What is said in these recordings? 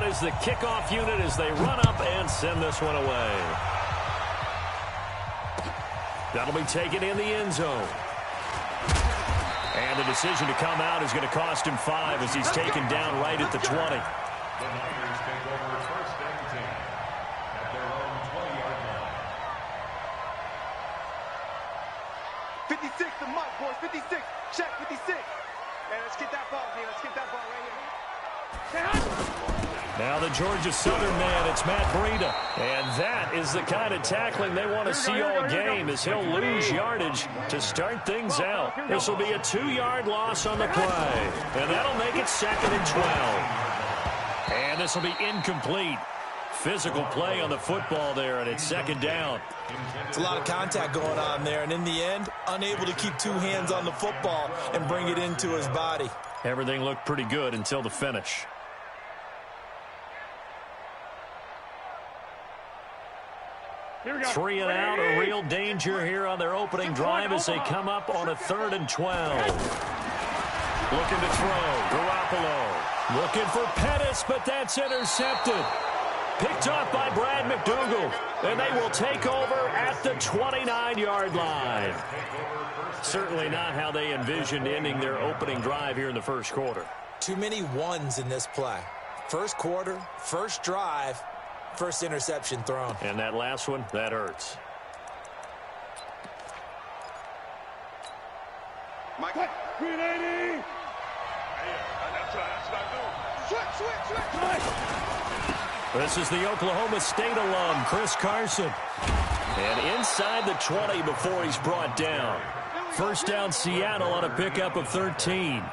is the kickoff unit as they run up and send this one away. That'll be taken in the end zone. And the decision to come out is going to cost him 5 as he's taken down right at the 20. The Niners take over first and 10 at their own 20-yard line. 56, the mic, boys. 56. Check, 56. Man, let's get that ball here. Let's get that ball right here. Now the Georgia Southern man, it's Matt Breida. And that is the kind of tackling they want to see all game as he'll lose yardage to start things out. This will be a 2-yard loss on the play. And that'll make it 2nd and 12. And this will be incomplete. Physical play on the football there, and it's 2nd down. It's a lot of contact going on there, and in the end, unable to keep 2 hands on the football and bring it into his body. Everything looked pretty good until the finish. Here we go. 3 and out, a real danger here on their opening drive as they come up on a 3rd and 12. Looking to throw, Garoppolo. Looking for Pettis, but that's intercepted. Picked off by Brad McDougald, and they will take over at the 29-yard line. Certainly not how they envisioned ending their opening drive here in the first quarter. Too many ones in this play. First quarter, first drive, first interception thrown. And that last one, that hurts. Mike. 380. This is the Oklahoma State alum, Chris Carson. And inside the 20 before he's brought down. First down, Seattle on a pickup of 13.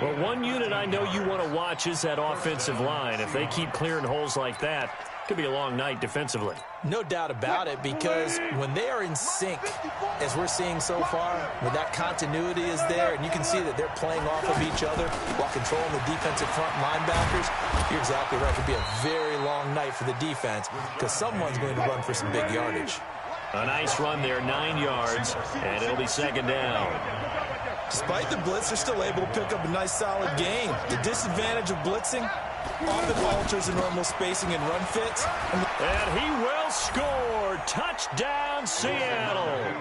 Well, one unit I know you want to watch is that offensive line. If they keep clearing holes like that, it could be a long night defensively. No doubt about it, because when they are in sync, as we're seeing so far, when that continuity is there, and you can see that they're playing off of each other while controlling the defensive front linebackers, you're exactly right. It could be a very long night for the defense because someone's going to run for some big yardage. A nice run there, 9 yards, and it'll be 2nd down. Despite the blitz, they're still able to pick up a nice, solid gain. The disadvantage of blitzing often alters the normal spacing and run fits. And he will score. Touchdown, Seattle.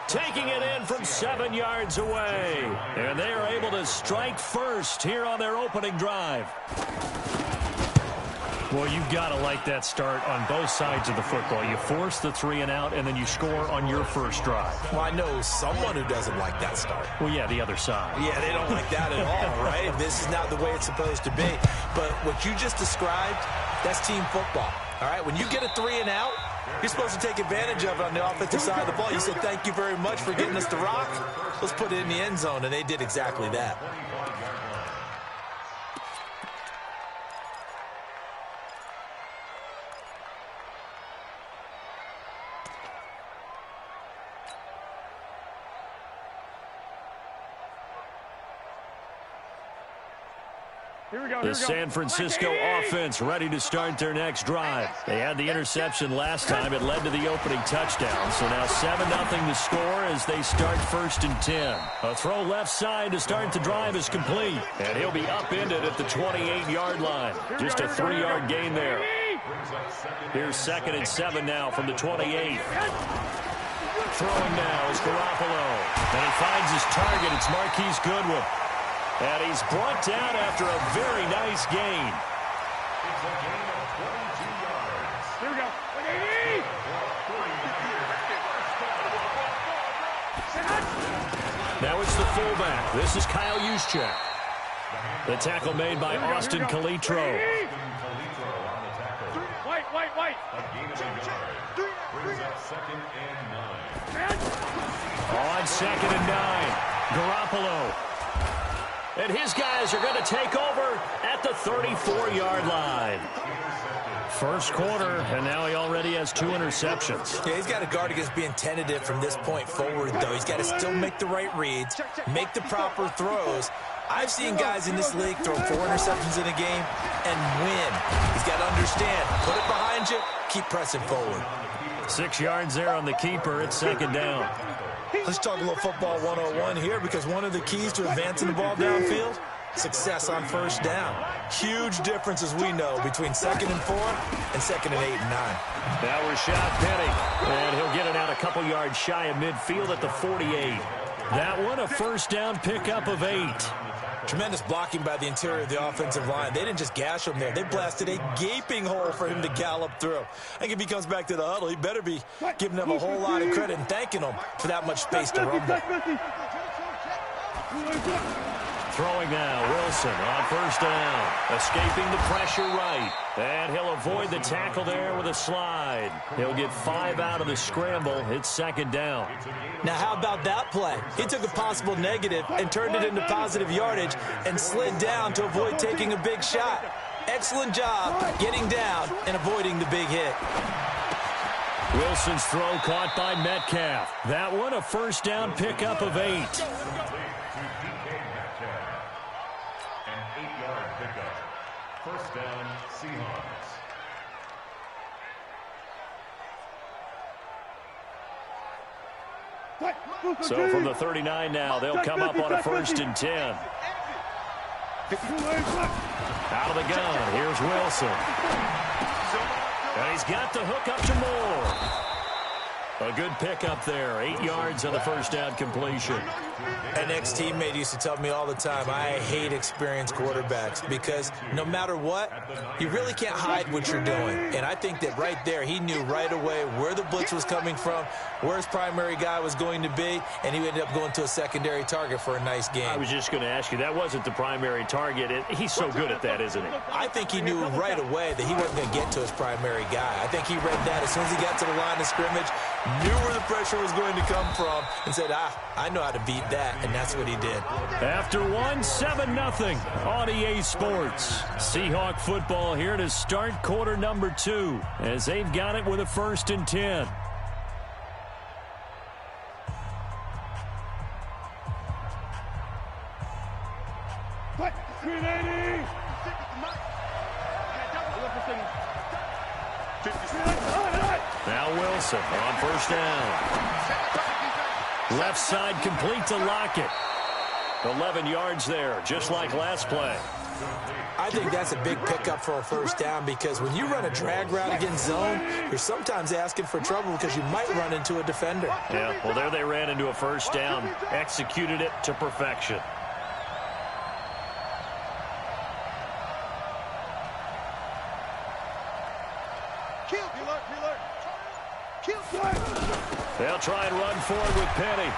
Taking it in from 7 yards away. And they are able to strike first here on their opening drive. Well, you've got to like that start on both sides of the football. You force the 3 and out, and then you score on your first drive. Well, I know someone who doesn't like that start. Well, yeah, the other side. Yeah, they don't like that at all, right? This is not the way it's supposed to be. But what you just described, that's team football, all right? When you get a 3 and out, you're supposed to take advantage of it on the offensive side of the ball. You said, thank you very much for getting us to rock. Let's put it in the end zone, and they did exactly that. The San Francisco offense ready to start their next drive. They had the interception last time. It led to the opening touchdown. So now 7-0 to score as they start 1st and 10. A throw left side to start the drive is complete. And he'll be upended at the 28-yard line. Just a 3-yard gain there. Here's 2nd and 7 now from the 28. Throwing now is Garoppolo. And he finds his target. It's Marquise Goodwin. And he's brought down after a very nice gain. It's a gain of 22 yards. Here we go. 180. Now it's the fullback. This is Kyle Juszczyk. The tackle made by Austin Calitro. White. A gain of a yard. Brings up 2nd and 9. On 2nd and 9. Garoppolo. And his guys are going to take over at the 34-yard line. First quarter, and now he already has 2 interceptions. Yeah, he's got to guard against being tentative from this point forward, though. He's got to still make the right reads, make the proper throws. I've seen guys in this league throw 4 interceptions in a game and win. He's got to understand, put it behind you, keep pressing forward. 6 yards there on the keeper. It's 2nd down. Let's talk a little football 101 here, because one of the keys to advancing the ball downfield success on first down. Huge difference, as we know, between 2nd and 4 and 2nd and 8 and 9. Now Rashad Penny, and he'll get it out a couple yards shy of midfield at the 48. That one a first down pickup of 8. Tremendous blocking by the interior of the offensive line. They didn't just gash him there. They blasted a gaping hole for him to gallop through. I think if he comes back to the huddle, he better be giving them a whole lot of credit and thanking them for that much space to rumble. Throwing now, Wilson on first down. Escaping the pressure right. And he'll avoid the tackle there with a slide. He'll get 5 out of the scramble. It's 2nd down. Now, how about that play? He took a possible negative and turned it into positive yardage and slid down to avoid taking a big shot. Excellent job getting down and avoiding the big hit. Wilson's throw caught by Metcalf. That one a first down pickup of 8. An 8-yard pickup. First down, Seahawks. So from the 39 now, they'll come up on a 1st and 10. Out of the gun, here's Wilson. And he's got the hook up to Moore. A good pickup there. 8 yards on the first down completion. An ex-teammate used to tell me all the time, I hate experienced quarterbacks because no matter what, you really can't hide what you're doing. And I think that right there, he knew right away where the blitz was coming from, where his primary guy was going to be, and he ended up going to a secondary target for a nice game. I was just going to ask you, that wasn't the primary target. He's so good at that, isn't he? I think he knew right away that he wasn't going to get to his primary guy. I think he read that as soon as he got to the line of scrimmage, knew where the pressure was going to come from, and said, I know how to beat that, and that's what he did. After 7-0 on EA Sports. Seahawk football here to start quarter number 2 as they've got it with a 1st and 10. Now Wilson on first down. Left side complete to Lockett. 11 yards there, just like last play. I think that's a big pickup for a first down because when you run a drag route against zone, you're sometimes asking for trouble because you might run into a defender. Yeah, well, there they ran into a first down, executed it to perfection. They'll try and run forward with Penny.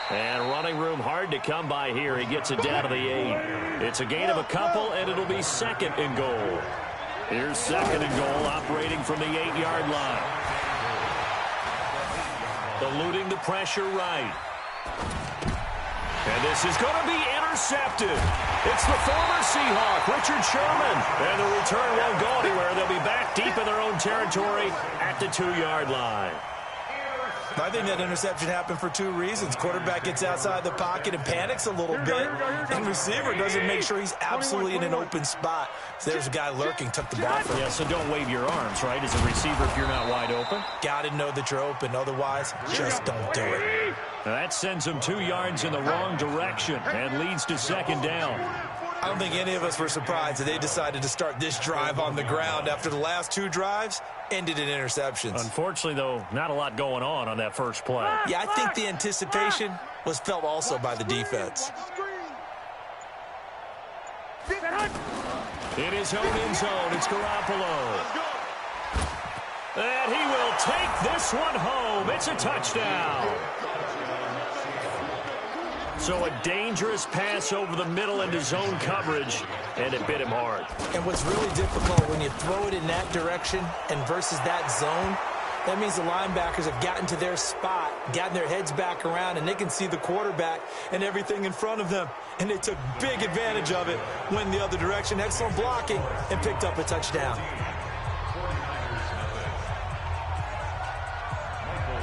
And running room hard to come by here. He gets it down to the 8. It's a gain of a couple, and it'll be 2nd and goal. Here's 2nd and goal, operating from the 8-yard line. Eluding the pressure right. And this is going to be intercepted. It's the former Seahawk, Richard Sherman. And the return won't go anywhere. They'll be back deep in their own territory at the 2-yard line. I think that interception happened for 2 reasons. Quarterback gets outside the pocket and panics a little bit, and receiver doesn't make sure he's absolutely in an open spot. So there's a guy lurking, took the ball from him. Yeah, so don't wave your arms, right, as a receiver if you're not wide open. Got to know that you're open. Otherwise, just don't do it. Now that sends him 2 yards in the wrong direction and leads to 2nd down. I don't think any of us were surprised that they decided to start this drive on the ground after the last 2 drives ended in interceptions. Unfortunately, though, not a lot going on that first play. Yeah, I think the anticipation was felt also by the defense. In his own end zone, it's Garoppolo. And he will take this one home. It's a touchdown. So a dangerous pass over the middle into zone coverage, and it bit him hard. And what's really difficult when you throw it in that direction and versus that zone, that means the linebackers have gotten to their spot, gotten their heads back around, and they can see the quarterback and everything in front of them. And they took big advantage of it, went the other direction, excellent blocking, and picked up a touchdown.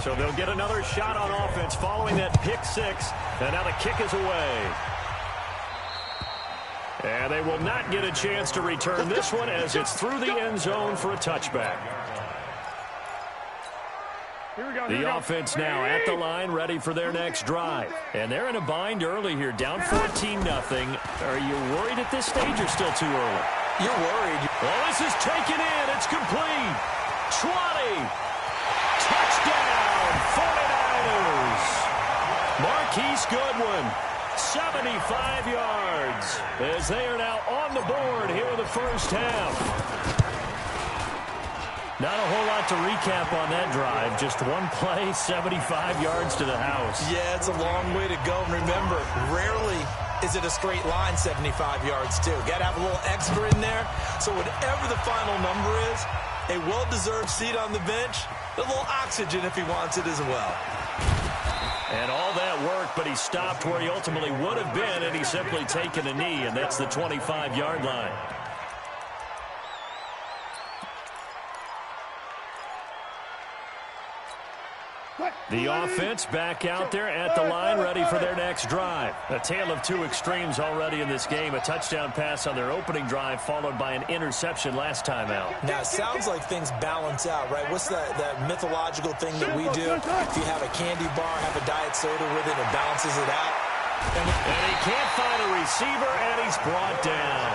So they'll get another shot on offense following that pick 6. And now the kick is away. And they will not get a chance to return this one as it's through the end zone for a touchback. The offense now at the line, ready for their next drive. And they're in a bind early here, down 14-0. Are you worried at this stage or still too early? You're worried. Well, this is taken in. It's complete. 20. Touchdown, 49ers. Marquise Goodwin, 75 yards, as they are now on the board here in the first half. Not a whole lot to recap on that drive. Just one play, 75 yards to the house. Yeah, it's a long way to go. And remember, rarely is it a straight line 75 yards, too. Got to have a little extra in there. So whatever the final number is, a well-deserved seat on the bench, a little oxygen if he wants it as well. And all that work, but he stopped where he ultimately would have been, and he's simply taken a knee, and that's the 25-yard line. The offense back out there at the line, ready for their next drive. A tale of two extremes already in this game. A touchdown pass on their opening drive, followed by an interception last time out. Now, it sounds like things balance out, right? What's that mythological thing that we do? If you have a candy bar, have a diet soda with it, it balances it out. And he can't find a receiver, and he's brought down.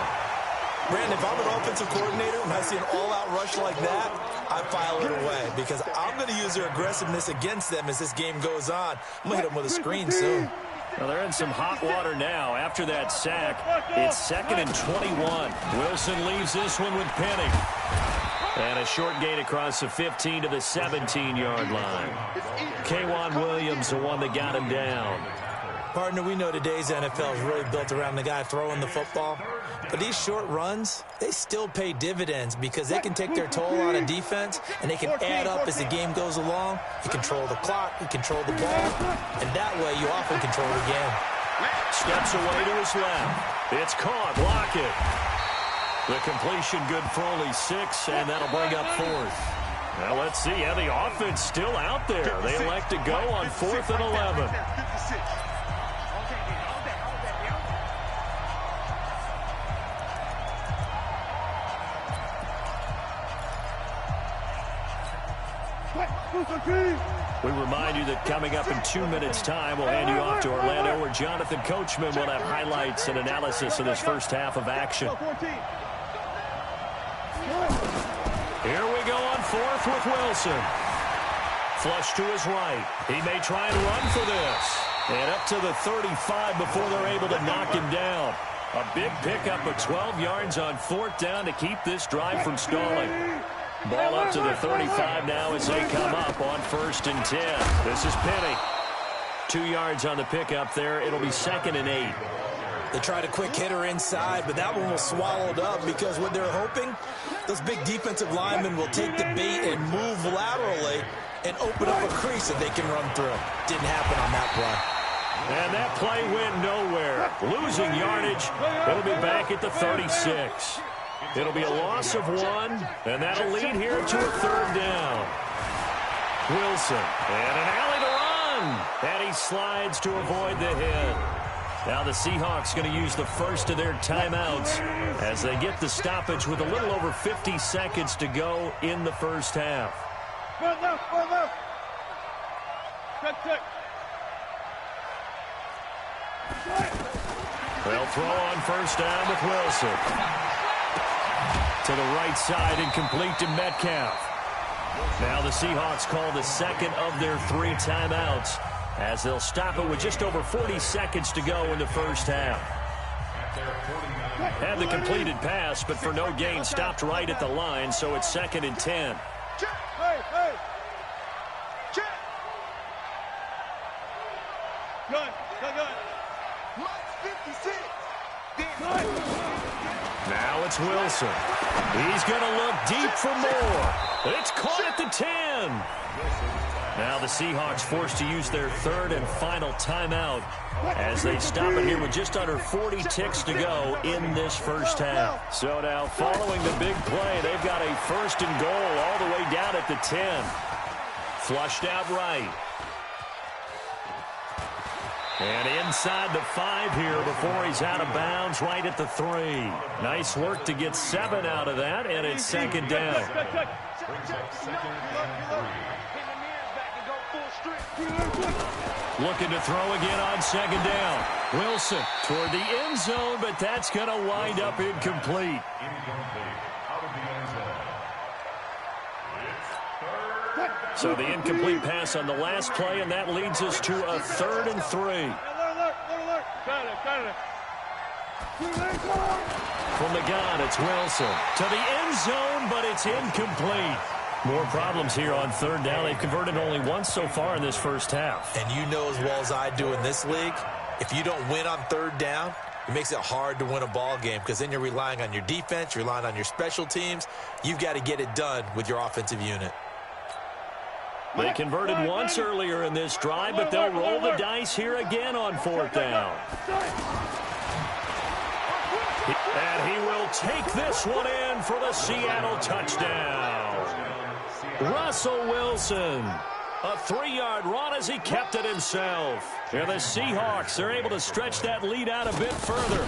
Brandon, if I'm an offensive coordinator and I see an all-out rush like that, I file it away because I'm going to use their aggressiveness against them as this game goes on. I'm going to hit them with a screen soon. Well, they're in some hot water now. After that sack, it's 2nd and 21. Wilson leaves this one with Penny. And a short gain across the 15 to the 17-yard line. K'Wan Williams, the one that got him down. Partner, we know today's NFL is really built around the guy throwing the football. But these short runs, they still pay dividends because they can take their toll on a defense, and they can add up as the game goes along. You control the clock, you control the ball, and that way you often control the game. Steps away to his left. It's caught. Block it. The completion good for only 6, and that'll bring up 4th. Now let's see. Yeah, the offense still out there. They elect to go on 4th and 11. We remind you that coming up in 2 minutes' time, we'll hand you off to Orlando, where Jonathan Coachman will have highlights and analysis of this first half of action. Here we go on 4th with Wilson. Flush to his right. He may try and run for this. And up to the 35 before they're able to knock him down. A big pickup of 12 yards on 4th down to keep this drive from stalling. Ball up to the 35 now as they come up on 1st and 10. This is Penny. 2 yards on the pickup there. It'll be 2nd and 8. They tried a quick hitter inside, but that one was swallowed up because what they're hoping, those big defensive linemen will take the bait and move laterally and open up a crease that they can run through. Didn't happen on that play. And that play went nowhere. Losing yardage. It'll be back at the 36. It'll be a loss of 1, and that'll lead here to a 3rd down. Wilson, and an alley to run. And he slides to avoid the hit. Now the Seahawks going to use the first of their timeouts as they get the stoppage with a little over 50 seconds to go in the first half. They'll throw on 1st down with Wilson. To the right side and complete to Metcalf. Now the Seahawks call the 2nd of their 3 timeouts as they'll stop it with just over 40 seconds to go in the first half. Had the completed pass, but for no gain, stopped right at the line, so it's 2nd and 10. Now it's Wilson. He's going to look deep for more. It's caught at the 10. Now the Seahawks forced to use their 3rd and final timeout as they stop it here with just under 40 ticks to go in this first half. So now following the big play, they've got a 1st and goal all the way down at the 10. Flushed out right. And inside the 5 here before he's out of bounds right at the 3. Nice work to get 7 out of that, and it's 2nd down. Looking to throw again on second down. Wilson toward the end zone, but that's going to wind up incomplete. So the incomplete pass on the last play, and that leads us to a 3rd and 3. From the gun, it's Wilson to the end zone, but it's incomplete. More problems here on 3rd down. They've converted only once so far in this first half. And you know as well as I do in this league, if you don't win on 3rd down, it makes it hard to win a ball game because then you're relying on your defense, you're relying on your special teams. You've got to get it done with your offensive unit. They converted once earlier in this drive, but they'll roll the dice here again on 4th down. And he will take this one in for the Seattle touchdown. Russell Wilson, a 3-yard run as he kept it himself. And the Seahawks are able to stretch that lead out a bit further.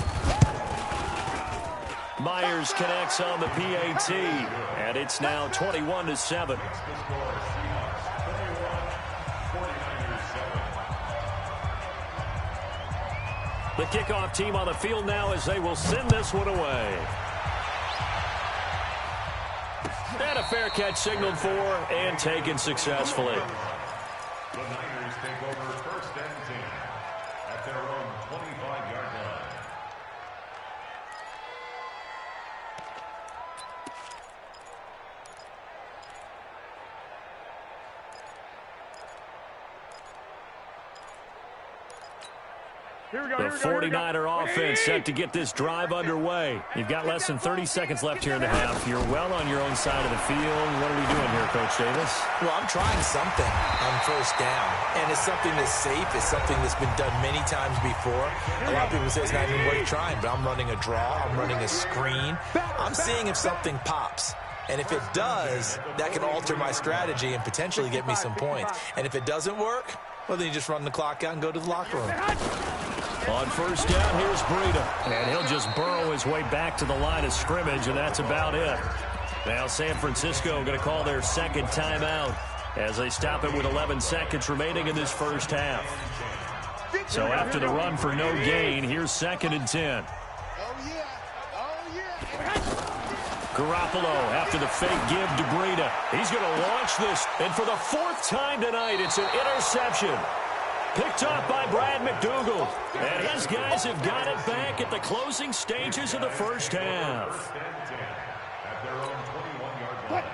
Myers connects on the PAT, and it's now 21-7. The kickoff team on the field now as they will send this one away. And a fair catch signaled for and taken successfully. The Niners take over 1st and 10 at their own 25-yard line. The 49er offense set to get this drive underway. You've got less than 30 seconds left here in the half. You're well on your own side of the field. What are we doing here, Coach Davis? Well, I'm trying something on 1st down, and it's something that's safe. It's something that's been done many times before. A lot of people say it's not even worth trying, but I'm running a draw. I'm running a screen. I'm seeing if something pops. And if it does, that can alter my strategy and potentially get me some points. And if it doesn't work, well, then you just run the clock out and go to the locker room. On 1st down, here's Breida. And he'll just burrow his way back to the line of scrimmage, and that's about it. Now San Francisco going to call their 2nd timeout as they stop it with 11 seconds remaining in this first half. So after the run for no gain, here's 2nd and 10. Garoppolo after the fake give to Breida. He's going to launch this, and for the 4th time tonight, it's an interception. Picked off by Brad McDougald. And his guys have got it back at the closing stages of the first half.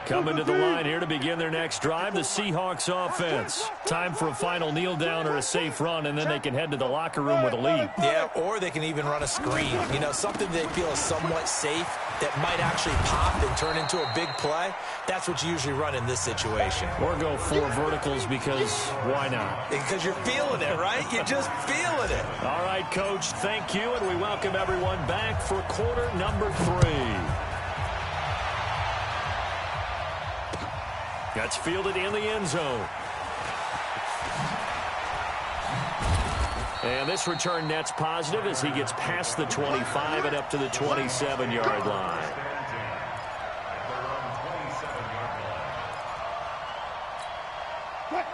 Coming to the line here to begin their next drive, the Seahawks offense. Time for a final kneel down or a safe run, and then they can head to the locker room with a lead. Yeah, or they can even run a screen. You know, something they feel is somewhat safe that might actually pop and turn into a big play. That's what you usually run in this situation. Or go 4 verticals because why not? Because you're feeling it, right? You're just feeling it. All right, Coach, thank you, and we welcome everyone back for quarter number 3. That's fielded in the end zone. And this return net's positive as he gets past the 25 and up to the 27-yard line.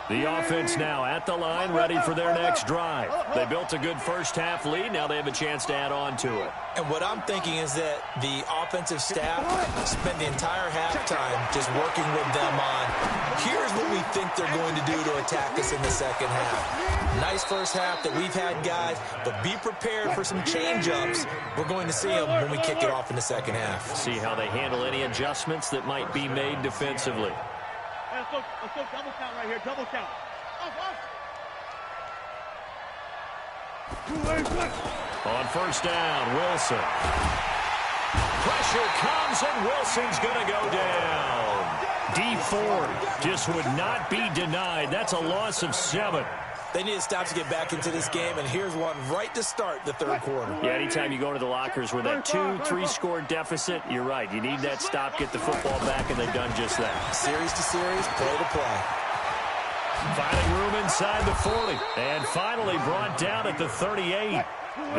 The offense now at the line, ready for their next drive. They built a good first half lead. Now they have a chance to add on to it. And what I'm thinking is that the offensive staff spend the entire halftime just working with them on, here's what we think they're going to do to attack us in the second half. Nice first half that we've had, guys, but be prepared for some change-ups. We're going to see them when we kick it off in the second half. See how they handle any adjustments that might be made defensively. Let's go double count right here, double count. On first down, Wilson. Pressure comes, and Wilson's going to go down. Dee Ford just would not be denied. That's a loss of 7. They need to stop to get back into this game, and here's one right to start the third quarter. Yeah, anytime you go to the lockers with a 2-3 score deficit, you're right. You need that stop, get the football back, and they've done just that. Series to series, play to play. Finding room inside the 40, and finally brought down at the 38.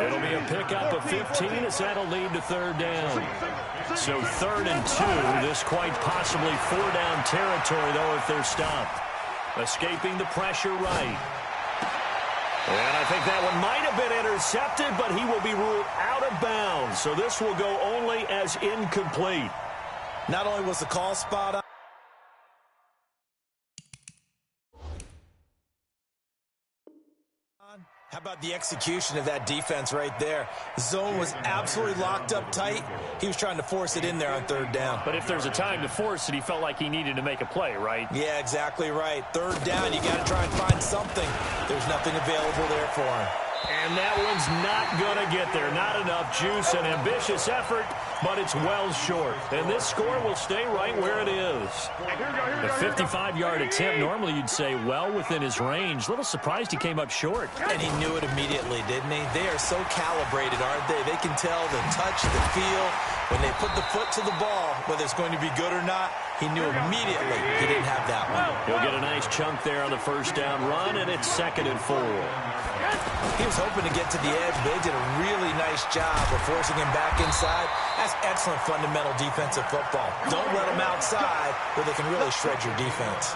It'll be a pickup of 15 as that'll lead to 3rd down. So 3rd and 2, this quite possibly 4-down territory, though, if they're stopped. Escaping the pressure right. And I think that one might have been intercepted, but he will be ruled out of bounds. So this will go only as incomplete. Not only was the call spot on, how about the execution of that defense right there? The zone was absolutely locked up tight. He was trying to force it in there on third down. But if there's a time to force it, he felt like he needed to make a play, right? Yeah, exactly right. Third down, you got to try and find something. There's nothing available there for him. And that one's not going to get there. Not enough juice. An ambitious effort, but it's well short. And this score will stay right where it is. A 55-yard attempt, normally you'd say well within his range. A little surprised he came up short. And he knew it immediately, didn't he? They are so calibrated, aren't they? They can tell the touch, the feel. When they put the foot to the ball, whether it's going to be good or not, he knew immediately he didn't have that one. He'll get a nice chunk there on the first down run, and it's 2nd and 4. He was hoping to get to the edge, but they did a really nice job of forcing him back inside. That's excellent fundamental defensive football. Don't let them outside where they can really shred your defense.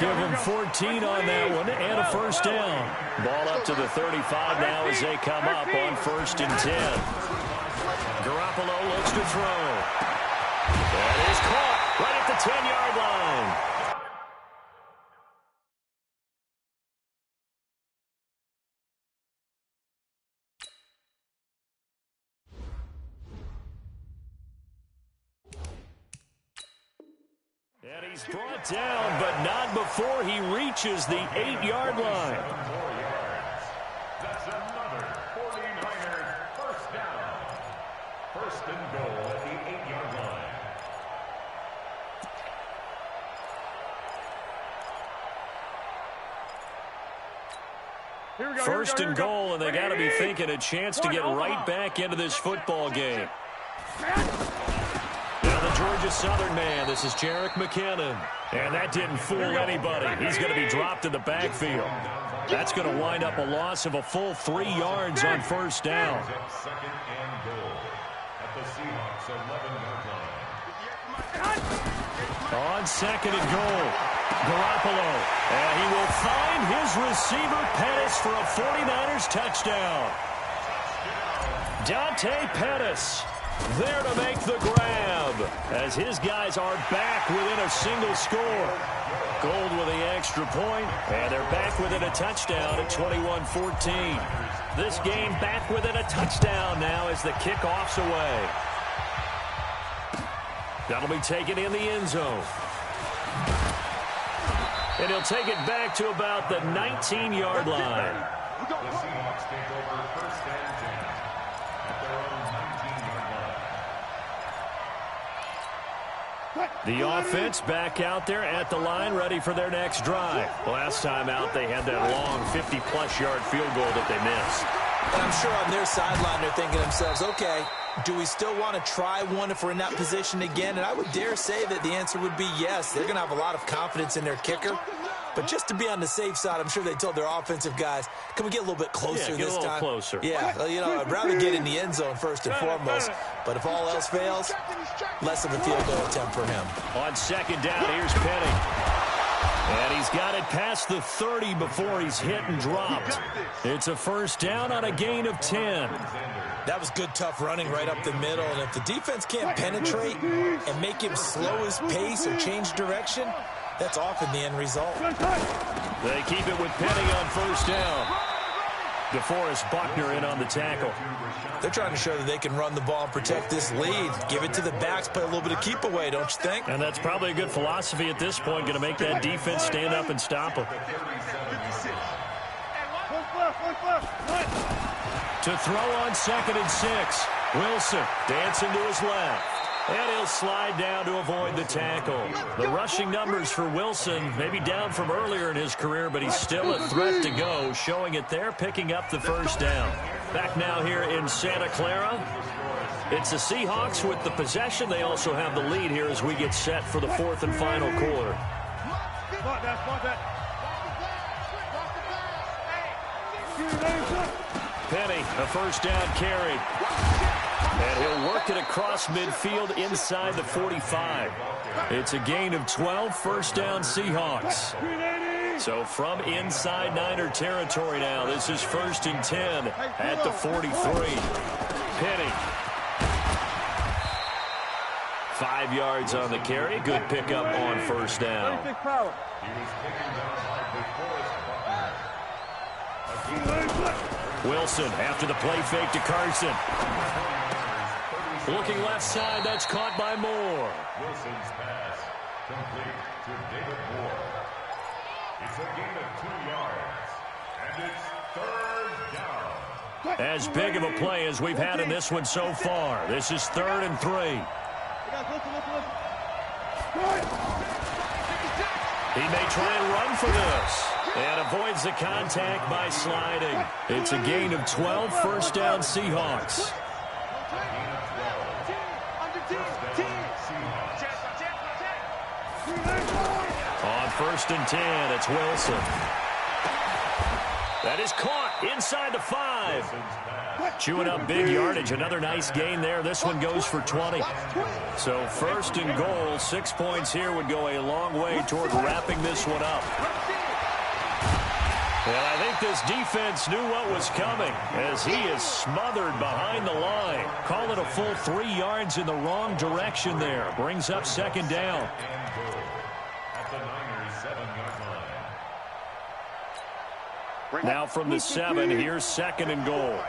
Give him 14 on that one and a first down. Ball up to the 35 now as they come up on 1st and 10. Garoppolo looks to throw. That is caught right at the 10-yard line. And he's brought down, but not before he reaches the 8-yard line. That's another 49ers first down. 1st and goal at the 8-yard line. First and goal, and they got to be thinking a chance to get right back into this football game. Now the Georgia Southern man, this is Jerick McKinnon. And that didn't fool anybody. He's going to be dropped in the backfield. That's going to wind up a loss of a full 3 yards on first down. 2nd and goal at the Seahawks 11-yard line. On 2nd and goal, Garoppolo. And he will find his receiver, Pettis, for a 49ers touchdown. Dante Pettis there to make the grab as his guys are back within a single score. Gold with the extra point, and they're back within a touchdown at 21-14. This game back within a touchdown now as the kickoff's away. That'll be taken in the end zone. And he'll take it back to about the 19-yard line. The Seahawks take over 1st and 10 at their own 19-yard line. The offense back out there at the line, ready for their next drive. Last time out, they had that long 50-plus yard field goal that they missed. And I'm sure on their sideline they're thinking to themselves, okay, do we still want to try one if we're in that position again? And I would dare say that the answer would be yes. They're going to have a lot of confidence in their kicker. But just to be on the safe side, I'm sure they told their offensive guys, can we get a little bit closer this time? Closer. Yeah, well, you know, I'd rather get in the end zone first and foremost. But if all else fails, less of a field goal attempt for him. On 2nd down, here's Penny. And he's got it past the 30 before he's hit and dropped. It's a first down on a gain of 10. That was good, tough running right up the middle. And if the defense can't penetrate and make him slow his pace or change direction, that's often the end result. They keep it with Penny on first down. DeForest Buckner in on the tackle. They're trying to show that they can run the ball and protect this lead. Give it to the backs, play a little bit of keep away, don't you think? And that's probably a good philosophy at this point, going to make that defense stand up and stop them. To throw on 2nd and 6. Wilson dancing to his left. And he'll slide down to avoid the tackle. The rushing numbers for Wilson maybe down from earlier in his career, but he's still a threat to go, showing it there, picking up the first down. Back now here in Santa Clara. It's the Seahawks with the possession. They also have the lead here as we get set for the 4th and final quarter. Penny, a first down carry. And he'll work it across midfield inside the 45. It's a gain of 12, first down Seahawks. So from inside Niner territory now, this is 1st and 10 at the 43. Penny. 5 yards on the carry. Good pickup on 1st down. He was taken down by DeForest Buckner. Wilson after the play fake to Carson. Looking left side, that's caught by Moore. Wilson's pass complete to David Moore. It's a gain of 2 yards, and it's 3rd down. As big of a play as we've had in this one so far. This is 3rd and 3. He may try and run for this. And avoids the contact by sliding. It's a gain of 12, 1st down Seahawks. On 1st and 10, it's Wilson. That is caught inside the 5. Chewing up big yardage. Another nice gain there. This one goes for 20. So 1st and goal. 6 points here would go a long way toward wrapping this one up. Well, I think this defense knew what was coming as he is smothered behind the line. Call it a full 3 yards in the wrong direction there. Brings up 2nd down. At the Niners' 7-yard line. Now from the 7, here's 2nd and goal.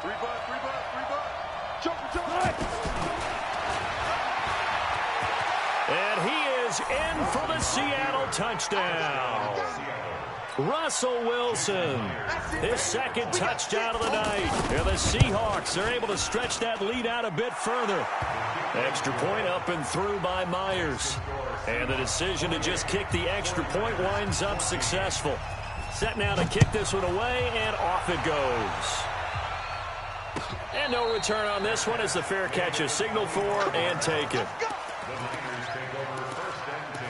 3 butt. Jump. And he is in for the Seattle touchdown. Russell Wilson, his 2nd touchdown of the night. And the Seahawks are able to stretch that lead out a bit further. Extra point up and through by Myers. And the decision to just kick the extra point winds up successful. Set now to kick this one away, and off it goes. And no return on this one as the fair catch is signaled for and taken. The Niners take over 1st and 10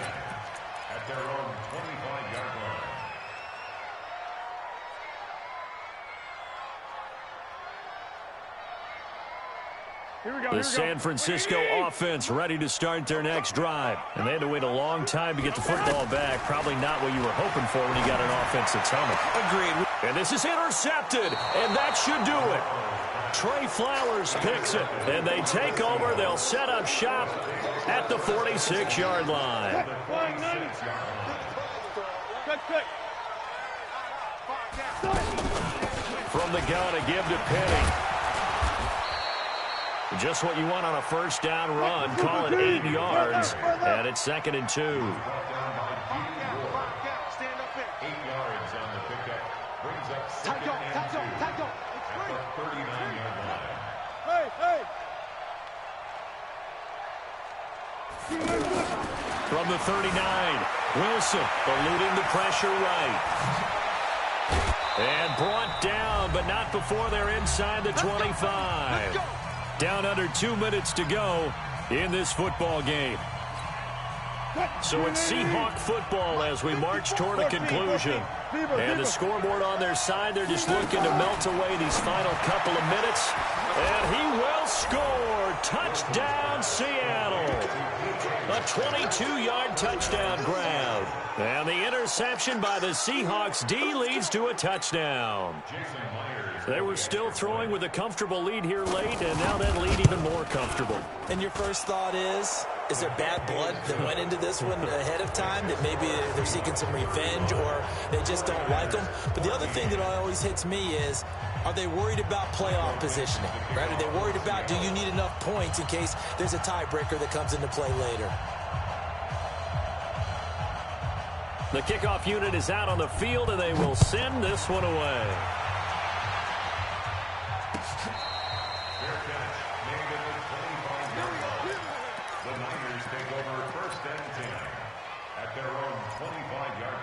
at their own 25-yard line. The San Francisco offense ready to start their next drive. And they had to wait a long time to get the football back. Probably not what you were hoping for when you got an offense that's humming. Agreed. And this is intercepted, and that should do it. Trey Flowers picks it, and they take over. They'll set up shop at the 46-yard line. From the gun, a give to Penny. Just what you want on a 1st down run. Call it 8 yards, and it's 2nd and 2. Stand up in. 8 yards on the pickup. Brings up 2nd and 2 at the 39-yard line. From the 39, Wilson eluding the pressure right. And brought down, but not before they're inside the 25. Down under 2 minutes to go in this football game. So it's Seahawk football as we march toward a conclusion. And the scoreboard on their side, they're just looking to melt away these final couple of minutes. And he will score. Touchdown, Seattle. A 22-yard touchdown grab. And the interception by the Seahawks D leads to a touchdown. They were still throwing with a comfortable lead here late, and now that lead even more comfortable. And your first thought is there bad blood that went into this one ahead of time, that maybe they're seeking some revenge or they just don't like them? But the other thing that always hits me is, are they worried about playoff positioning? Right? Are they worried about, do you need enough points in case there's a tiebreaker that comes into play later? The kickoff unit is out on the field, and they will send this one away. The Niners take over 1st and 10 at their own 25-yard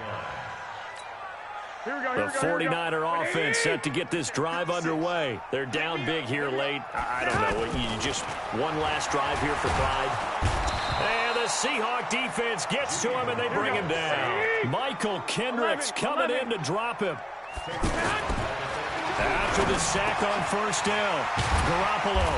line. The 49er offense set to get this drive underway. They're down big here late. I don't know. You just one last drive here for pride. And the Seahawk defense gets to him, and they bring him down. Michael Kendricks coming in to drop him. After the sack on 1st down, Garoppolo,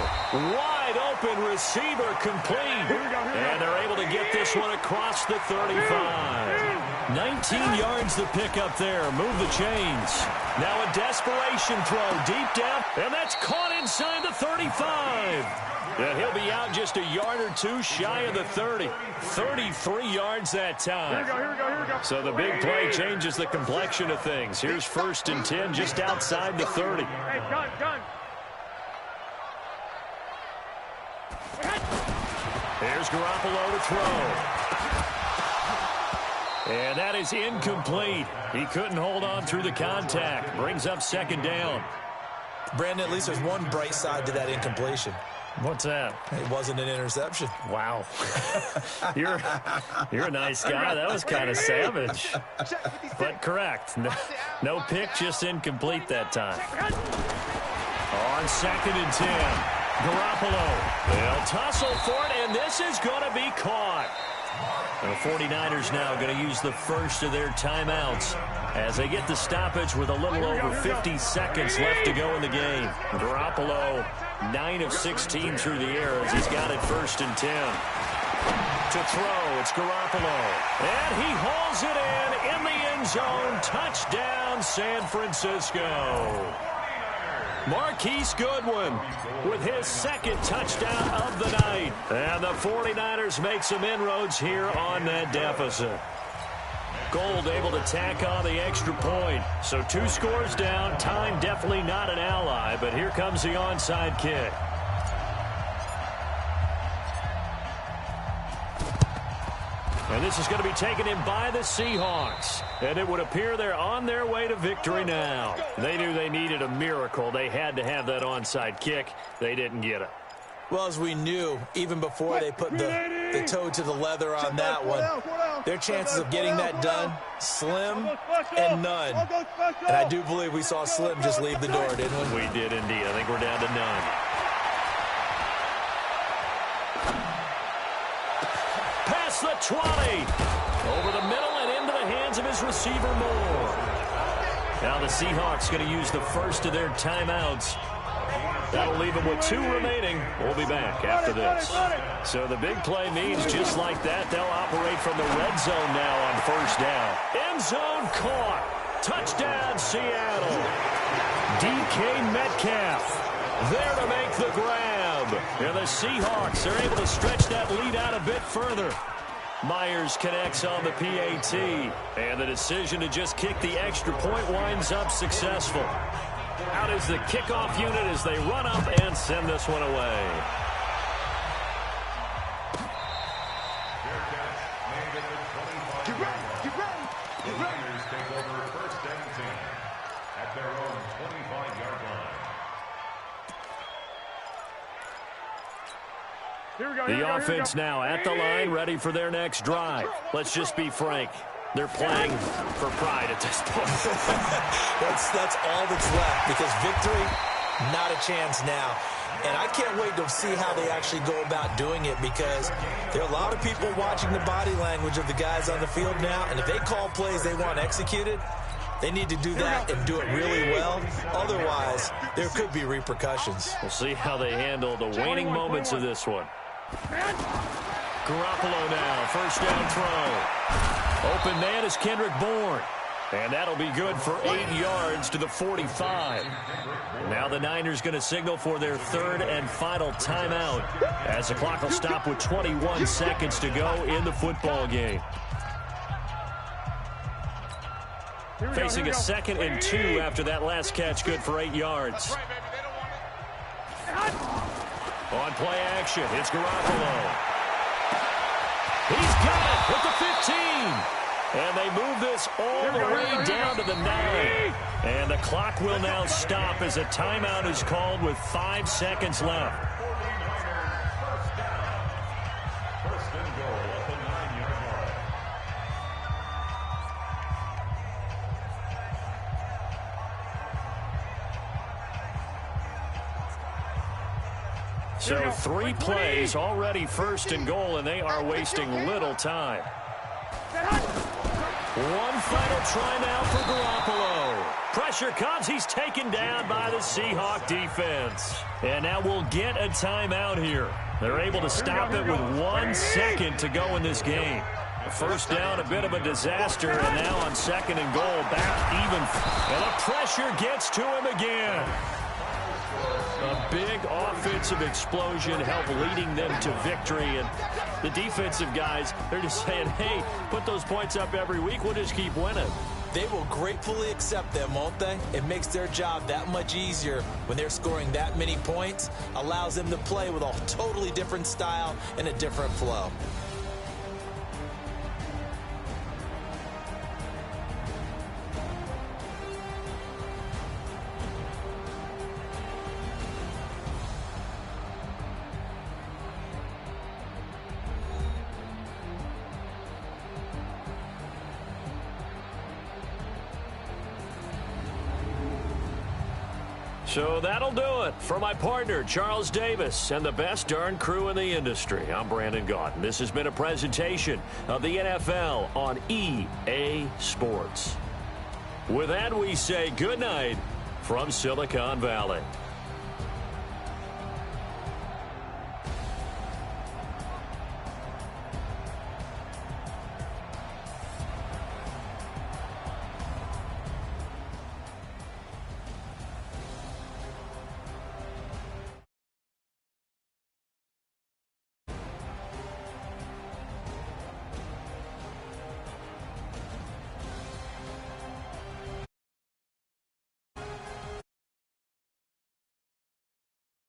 wide open receiver complete. And they're able to get this this one across the 35. 19 yards the pick up there. Move the chains. Now a desperation throw deep down, and that's caught inside the 35. And he'll be out just a yard or two shy of the 30. 33 yards that time. Here we go. So the big play changes the complexion of things. Here's 1st and 10 just outside the 30. Hey, gun. Here's Garoppolo to throw. And that is incomplete. He couldn't hold on through the contact. Brings up 2nd down. Brandon, at least there's one bright side to that incompletion. What's that? It wasn't an interception. Wow. You're a nice guy. That was kind of savage. But correct. No pick, just incomplete that time. On 2nd and 10. Garoppolo. They'll tussle for it, and this is going to be caught. The 49ers now going to use the first of their timeouts as they get the stoppage with a little over 50 seconds left to go in the game. Garoppolo, 9 of 16 through the air as he's got it 1st and 10. To throw, it's Garoppolo. And he hauls it in the end zone. Touchdown, San Francisco. Marquise Goodwin with his 2nd touchdown of the night. And the 49ers make some inroads here on that deficit. Gold able to tack on the extra point. So 2 scores down. Time definitely not an ally, but here comes the onside kick. And this is going to be taken in by the Seahawks. And it would appear they're on their way to victory now. They knew they needed a miracle. They had to have that onside kick. They didn't get it. Well, as we knew, even before they put the toe to the leather on that one, their chances of getting that done, slim and none. And I do believe we saw Slim just leave the door, didn't we? We did indeed. I think we're down to none. Past the 20. Over the middle and into the hands of his receiver Moore. Now the Seahawks going to use the first of their timeouts. That'll leave them with 2 remaining. We'll be back after this. So the big play means just like that, they'll operate from the red zone now on 1st down. End zone caught. Touchdown, Seattle. DK Metcalf there to make the grab. And the Seahawks are able to stretch that lead out a bit further. Myers connects on the PAT. And the decision to just kick the extra point winds up successful. Out is the kickoff unit as they run up and send this one away. Get ready. The Niners take over 1st and 10 at their own 25-yard line. The offense now at the line, ready for their next drive. Let's just be frank. They're playing for pride at this point. That's all that's left, because victory, not a chance now. And I can't wait to see how they actually go about doing it, because there are a lot of people watching the body language of the guys on the field now, and if they call plays they want executed, they need to do that and do it really well. Otherwise, there could be repercussions. We'll see how they handle the waning moments of this one. Garoppolo now, 1st down throw. Open man is Kendrick Bourne. And that'll be good for 8 yards to the 45. Now the Niners going to signal for their 3rd and final timeout as the clock will stop with 21 seconds to go in the football game. Facing a 2nd and 2 after that last catch, good for 8 yards. On play action, it's Garoppolo. He's got it at the 15. And they move this all the way down to the 9. And the clock will now stop as a timeout is called with 5 seconds left. 1st and goal at the 9-yard line. So 3 plays already 1st and goal, and they are wasting little time. One final try now for Garoppolo. Pressure comes. He's taken down by the Seahawk defense. And now we'll get a timeout here. They're able to stop it with 1 second to go in this game. First down, a bit of a disaster, and now on 2nd and goal, back even. And the pressure gets to him again. A big offensive explosion helped leading them to victory. And the defensive guys, they're just saying, hey, put those points up every week. We'll just keep winning. They will gratefully accept them, won't they? It makes their job that much easier when they're scoring that many points. Allows them to play with a totally different style and a different flow. So that'll do it. For my partner, Charles Davis, and the best darn crew in the industry, I'm Brandon Gaudin. This has been a presentation of the NFL on EA Sports. With that, we say good night from Silicon Valley.